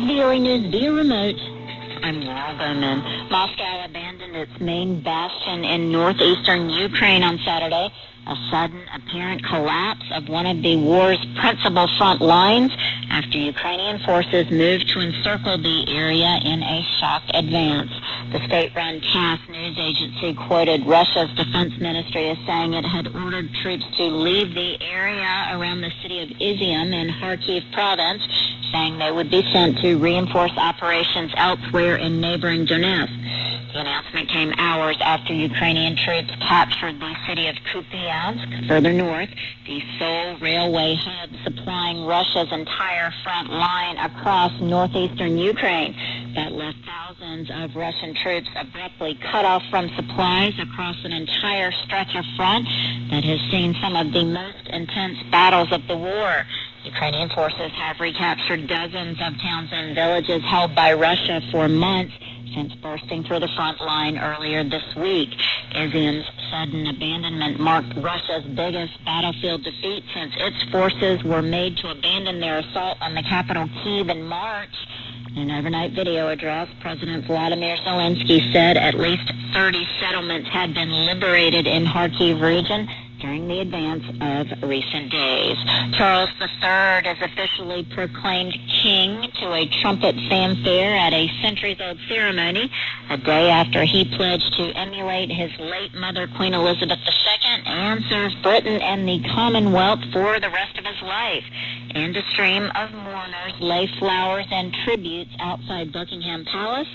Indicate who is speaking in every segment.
Speaker 1: VOA News via remote, I'm Laura Bowman. Moscow abandoned its main bastion in northeastern Ukraine on Saturday. A sudden apparent collapse of one of the war's principal front lines after Ukrainian forces moved to encircle the area in a shock advance. The state-run TASS news agency quoted Russia's defense ministry as saying it had ordered troops to leave the area around the city of Izium in Kharkiv province, saying they would be sent to reinforce operations elsewhere in neighboring Donetsk. The announcement came hours after Ukrainian troops captured the city of Kupiansk, further north, the sole railway hub supplying Russia's entire front line across northeastern Ukraine. That left thousands of Russian troops abruptly cut off from supplies across an entire stretch of front that has seen some of the most intense battles of the war. Ukrainian forces have recaptured dozens of towns and villages held by Russia for months since bursting through the front line earlier this week. Izium's sudden abandonment marked Russia's biggest battlefield defeat since its forces were made to abandon their assault on the capital Kyiv in March. In an overnight video address, President Vladimir Zelensky said at least 30 settlements had been liberated in Kharkiv region during the advance of recent days. Charles III is officially proclaimed king to a trumpet fanfare at a centuries-old ceremony, a day after he pledged to emulate his late mother, Queen Elizabeth II, and serve Britain and the Commonwealth for the rest of his life. And a stream of mourners lay flowers and tributes outside Buckingham Palace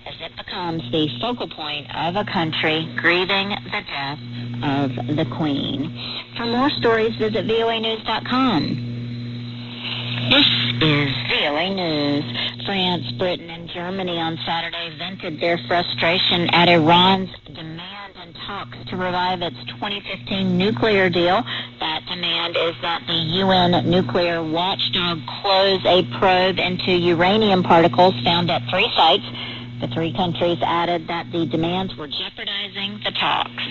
Speaker 1: as it becomes the focal point of a country grieving the death of the Queen. For more stories, visit voanews.com. This is VOA News. France, Britain, and Germany on Saturday vented their frustration at Iran's demand and talks to revive its 2015 nuclear deal. That demand is that the UN nuclear watchdog close a probe into uranium particles found at 3 sites. The 3 countries added that the demands were jeopardizing the talks.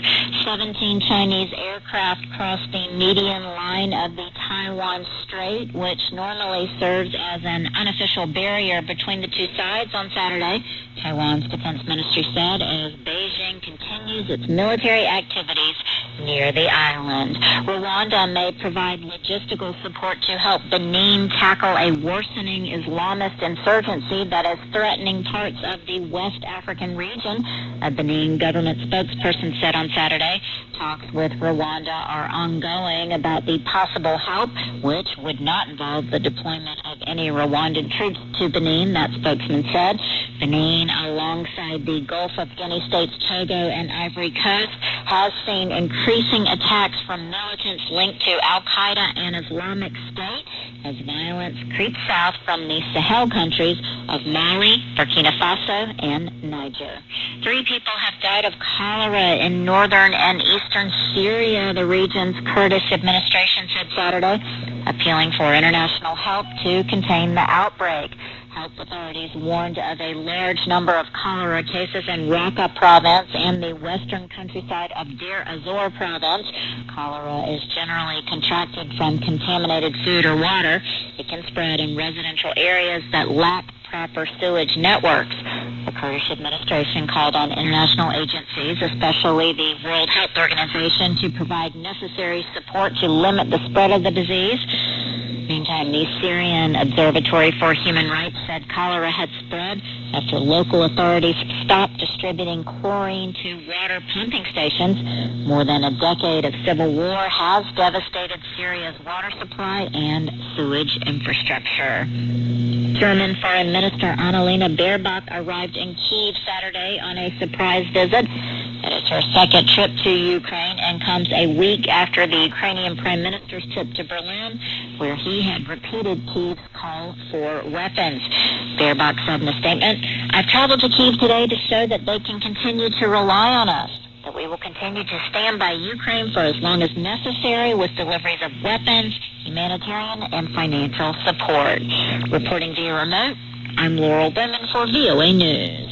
Speaker 1: 17 Chinese aircraft crossed the median line of the Taiwan Strait, which normally serves as an unofficial barrier between the 2 sides on Saturday, Taiwan's defense ministry said, as Beijing continues its military activities near the island. Rwanda may provide logistical support to help Benin tackle a worsening Islamist insurgency that is threatening parts of the West African region, a Benin government spokesperson said on Saturday. Talks with Rwanda are ongoing about the possible help, which would not involve the deployment of any Rwandan troops to Benin, that spokesman said. Benin, alongside the Gulf of Guinea states Togo and Ivory Coast, has seen increasing attacks from militants linked to Al-Qaeda and Islamic State as violence creeps south from the Sahel countries of Mali, Burkina Faso, and Niger. 3 people have died of cholera in northern and eastern Syria, the region's Kurdish administration said Saturday, appealing for international help to contain the outbreak. Health authorities warned of a large number of cholera cases in Raqqa province and the western countryside of Deir ez-Zor province. Cholera is generally contracted from contaminated food or water. It can spread in residential areas that lack proper sewage networks. The Kurdish administration called on international agencies, especially the World Health Organization, to provide necessary support to limit the spread of the disease. Meantime, the Syrian Observatory for Human Rights said cholera had spread after local authorities stopped distributing chlorine to water pumping stations. More than a decade of civil war has devastated Syria's water supply and sewage infrastructure. German Foreign Minister Annalena Baerbock arrived in Kyiv Saturday on a surprise visit. It is her second trip to Ukraine and comes a week after the Ukrainian Prime Minister's trip to Berlin, where he had repeated Kyiv's call for weapons. Baerbock said in a statement, "I've traveled to Kyiv today to show that they can continue to rely on us, that we will continue to stand by Ukraine for as long as necessary with deliveries of weapons, humanitarian, and financial support." Reporting via remote, I'm Laurel Bowman for VOA News.